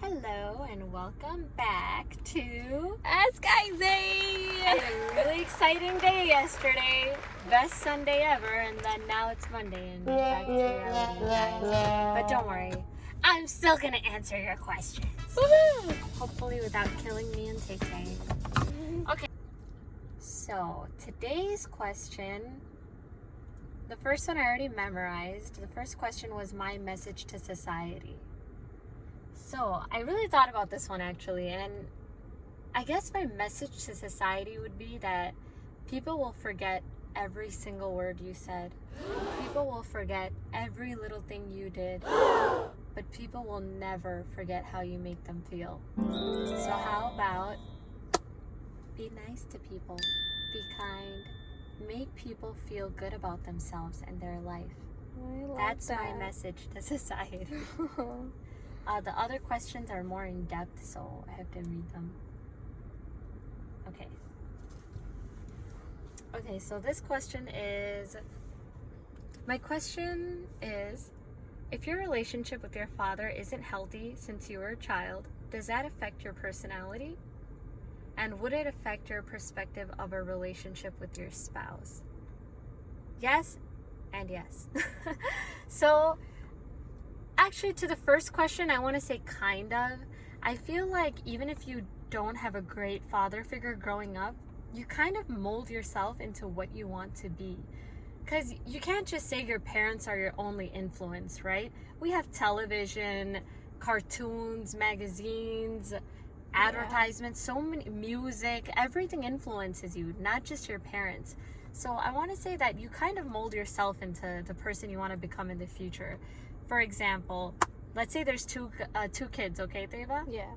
Hello and welcome back to Ask Isaac! I had a really exciting day yesterday. Best Sunday ever, and then now it's Monday and back to reality, guys. But don't worry, I'm still gonna answer your questions. Woohoo! Hopefully without killing me and Tay. Okay. So today's question, the first one I already memorized. The first question was my message to society. So I really thought about this one actually, and I guess my message to society would be that people will forget every single word you said. People will forget every little thing you did, but people will never forget how you make them feel. So how about be nice to people, be kind, make people feel good about themselves and their life. That's my message to society. The other questions are more in depth, so I have to read them. Okay, so this question is, my question is, if your relationship with your father isn't healthy since you were a child, does that affect your personality? And would it affect your perspective of a relationship with your spouse? Yes and yes. So, actually, to the first question, I want to say kind of. I feel like even if you don't have a great father figure growing up, you kind of mold yourself into what you want to be. Because you can't just say your parents are your only influence, right? We have television, cartoons, magazines, advertisements, so many, music, everything influences you, not just your parents. So I want to say that you kind of mold yourself into the person you want to become in the future. For example, let's say there's two kids, okay, Teva? Yeah.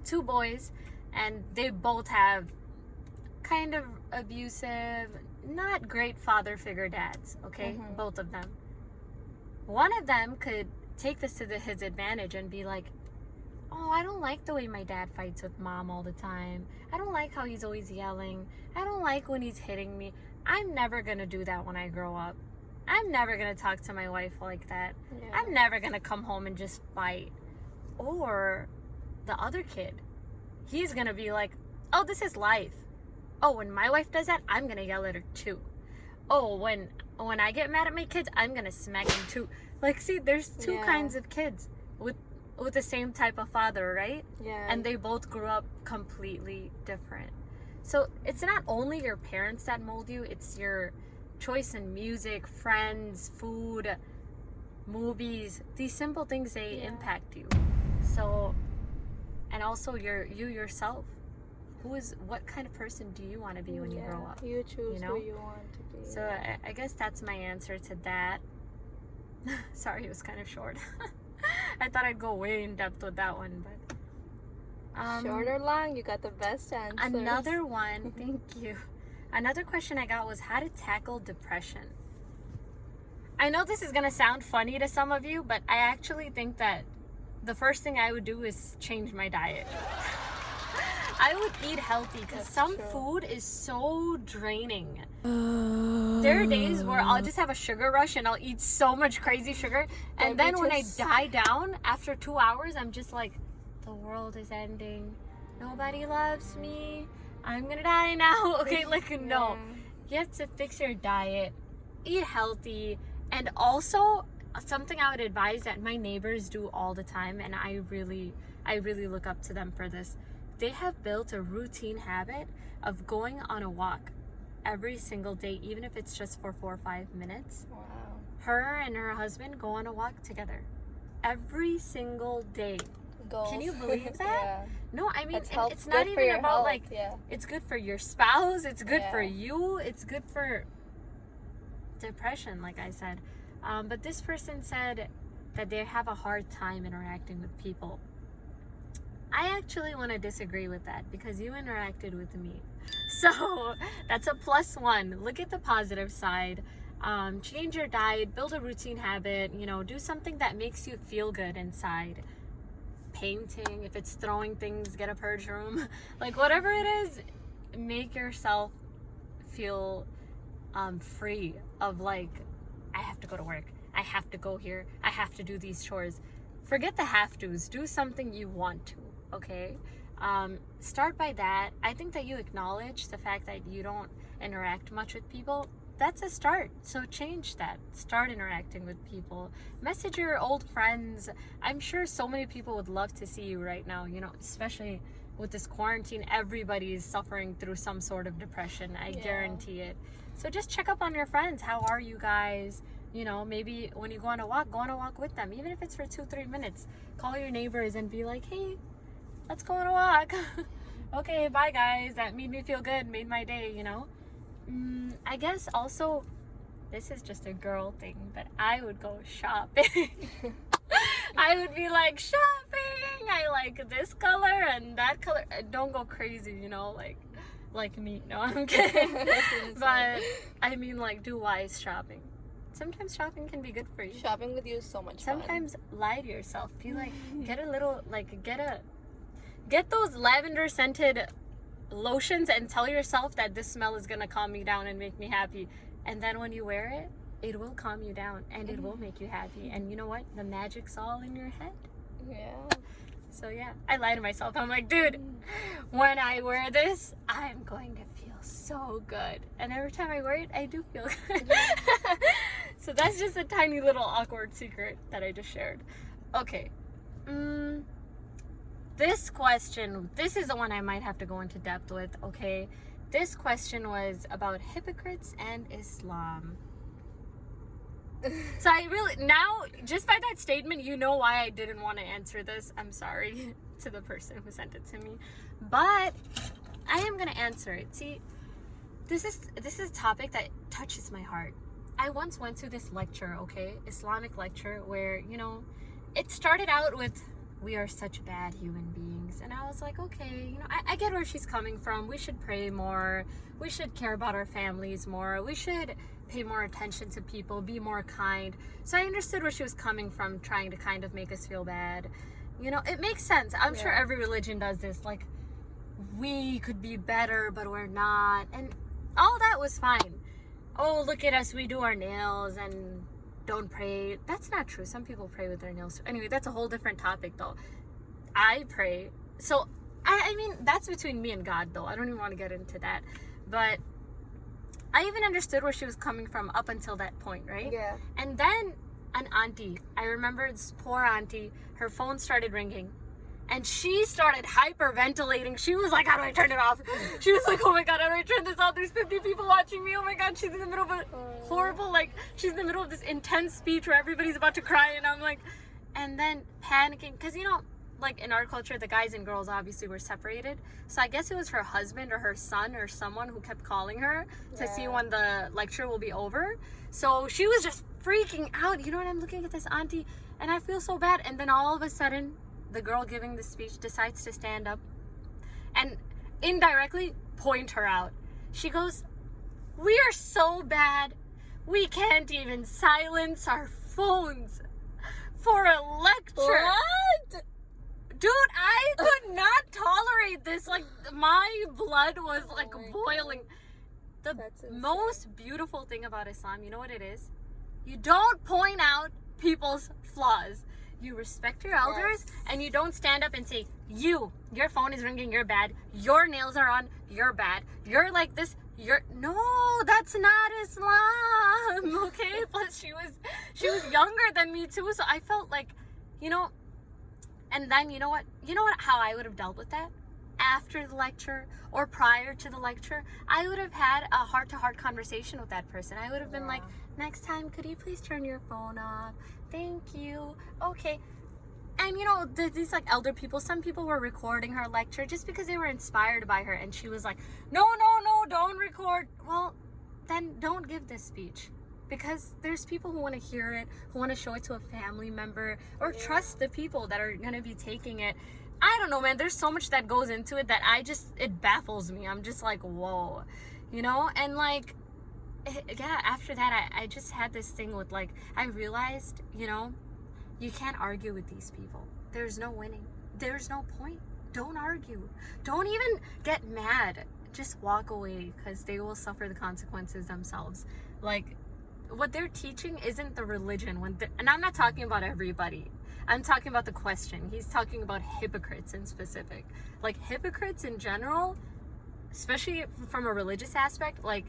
2 boys, and they both have kind of abusive, not great father figure dads, okay? Mm-hmm. Both of them. One of them could take this to his advantage and be like, oh, I don't like the way my dad fights with mom all the time. I don't like how he's always yelling. I don't like when he's hitting me. I'm never gonna do that when I grow up. I'm never gonna talk to my wife like that. Yeah. I'm never gonna come home and just fight. Or the other kid, he's gonna be like, oh, this is life. Oh, when my wife does that, I'm gonna yell at her too. Oh, when I get mad at my kids, I'm gonna smack them too. Like, see, there's two kinds of kids with the same type of father, right? Yeah. And they both grew up completely different. So it's not only your parents that mold you, it's your choice in music, friends, food, movies. These simple things, they impact you. So, and also you yourself. What kind of person do you want to be when you grow up? You choose know? who you want to be. So I guess that's my answer to that. Sorry, it was kind of short. I thought I'd go way in depth with that one, but short or long, you got the best answers. Another one, thank you. Another question I got was how to tackle depression. I know this is gonna sound funny to some of you, but I actually think that the first thing I would do is change my diet. I would eat healthy because some food is so draining. There are days where I'll just have a sugar rush and I'll eat so much crazy sugar, and then when I die down after 2 hours, I'm just like, the world is ending. Nobody loves me. I'm gonna die now. Okay, no. You have to fix your diet, eat healthy, and also something I would advise that my neighbors do all the time, and I really look up to them for this. They have built a routine habit of going on a walk every single day, even if it's just for 4 or 5 minutes. Wow. Her and her husband go on a walk together every single day. Goals. Can you believe that? No, I mean, it's not even about health. like, it's good for your spouse, it's good for you, it's good for depression, like I said. But this person said that they have a hard time interacting with people. I actually want to disagree with that because you interacted with me. So that's a +1. Look at the positive side. Change your diet, build a routine habit, do something that makes you feel good inside. Painting, if it's throwing things, get a purge room. Like whatever it is, make yourself feel free of like, I have to go to work. I have to go here. I have to do these chores. forget the have-tos. Do something you want to, okay? Start by that. I think that you acknowledge the fact that you don't interact much with people. That's a start. So change that. Start interacting with people. Message your old friends. I'm sure so many people would love to see you right now, especially with this quarantine. Everybody's suffering through some sort of depression. I guarantee it. So just check up on your friends. How are you guys? Maybe when you go on a walk with them. Even if it's for 2-3 minutes. Call your neighbors and be like, hey, let's go on a walk. Okay, bye guys. That made me feel good. Made my day, I guess also, this is just a girl thing, but I would go shopping. I would be like, shopping! I like this color and that color. Don't go crazy, like me. No, I'm kidding. But, I mean, do wise shopping. Sometimes shopping can be good for you. Shopping with you is so much fun. Sometimes lie to yourself. Be like, get a little, get those lavender scented lotions and tell yourself that this smell is gonna calm me down and make me happy. And then when you wear it, it will calm you down and it will make you happy. And you know what? The magic's all in your head. Yeah. So yeah, I lie to myself. I'm like, dude, when I wear this, I'm going to feel so good. And every time I wear it, I do feel good. So that's just a tiny little awkward secret that I just shared. Okay. This question, this is the one I might have to go into depth with, okay? This question was about hypocrites and Islam. So I really, now, just by that statement, you know why I didn't want to answer this. I'm sorry to the person who sent it to me. But I am going to answer it. See, this is a topic that touches my heart. I once went to this lecture, okay? Islamic lecture where, it started out with, we are such bad human beings. And I was like, okay, I get where she's coming from. We should pray more. We should care about our families more. We should pay more attention to people, be more kind. So I understood where she was coming from, trying to kind of make us feel bad. It makes sense. I'm sure every religion does this. Like, we could be better, but we're not. And all that was fine. Oh, look at us. We do our nails and don't pray. That's not true. Some people pray with their nails. Anyway, that's a whole different topic though. I pray. So, I mean, that's between me and God though. I don't even want to get into that. But I even understood where she was coming from up until that point, right? Yeah. And then an auntie, I remember this poor auntie, her phone started ringing. And she started hyperventilating. She was like, how do I turn it off? She was like, oh my God, how do I turn this off? There's 50 people watching me. Oh my God, she's in the middle of a horrible, she's in the middle of this intense speech where everybody's about to cry. And I'm like, and then panicking. Because, in our culture, the guys and girls obviously were separated. So I guess it was her husband or her son or someone who kept calling her to see when the lecture will be over. So she was just freaking out. I'm looking at this auntie and I feel so bad. And then all of a sudden, the girl giving the speech decides to stand up and indirectly point her out. She goes, we are so bad, we can't even silence our phones for a lecture. What? Dude, I could not tolerate this. My blood was boiling. The most beautiful thing about Islam, you know what it is? You don't point out people's flaws. You respect your elders, and you don't stand up and say, your phone is ringing, you're bad. Your nails are on, you're bad. You're like this, no, that's not Islam, okay? Plus, she was younger than me too, so I felt like, and then, you know what, how I would have dealt with that? After the lecture or prior to the lecture, I would have had a heart-to-heart conversation with that person. I would have been like, next time, could you please turn your phone off? Thank you. Okay. And these elder people, some people were recording her lecture just because they were inspired by her. And she was like, no, don't record. Well, then don't give this speech. Because there's people who want to hear it, who want to show it to a family member, or trust the people that are going to be taking it. I don't know, man. There's so much that goes into it that it baffles me. I'm just like, whoa, And after that, I just had this thing with I realized, you can't argue with these people. There's no winning. There's no point. Don't argue. Don't even get mad. Just walk away because they will suffer the consequences themselves. What they're teaching isn't the religion. And I'm not talking about everybody. I'm talking about the question. He's talking about hypocrites in specific. Like, hypocrites in general, especially from a religious aspect, like,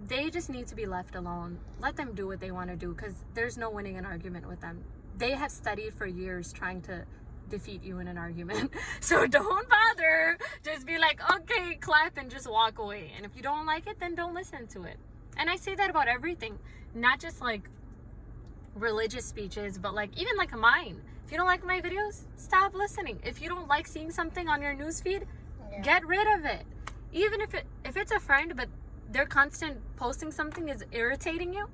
they just need to be left alone. Let them do what they want to do, because there's no winning an argument with them. They have studied for years trying to defeat you in an argument. So don't bother. Just be like, okay, clap, and just walk away. And if you don't like it, then don't listen to it. And I say that about everything, not just like religious speeches, but like even like mine. If you don't like my videos, stop listening. If you don't like seeing something on your newsfeed, get rid of it. Even if it's a friend, but their constant posting something is irritating you,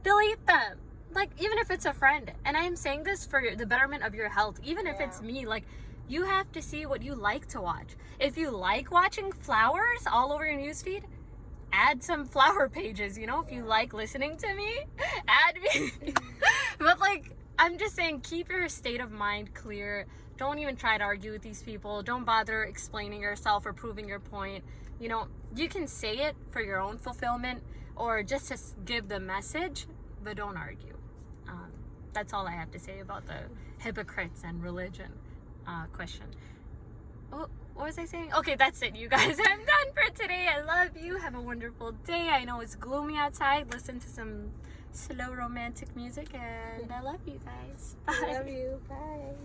delete them. Like, even if it's a friend, and I am saying this for the betterment of your health, even if it's me, like, you have to see what you like to watch. If you like watching flowers all over your newsfeed, add some flower pages, you know? If you like listening to me, add me. But, like, I'm just saying, keep your state of mind clear. Don't even try to argue with these people. Don't bother explaining yourself or proving your point. You know, you can say it for your own fulfillment or just to give the message, but don't argue. That's all I have to say about the hypocrites and religion question. Oh, what was I saying? Okay, that's it, you guys. I'm done for today. I love you. Have a wonderful day. I know it's gloomy outside. Listen to some slow romantic music, and I love you guys. Bye. I love you. Bye.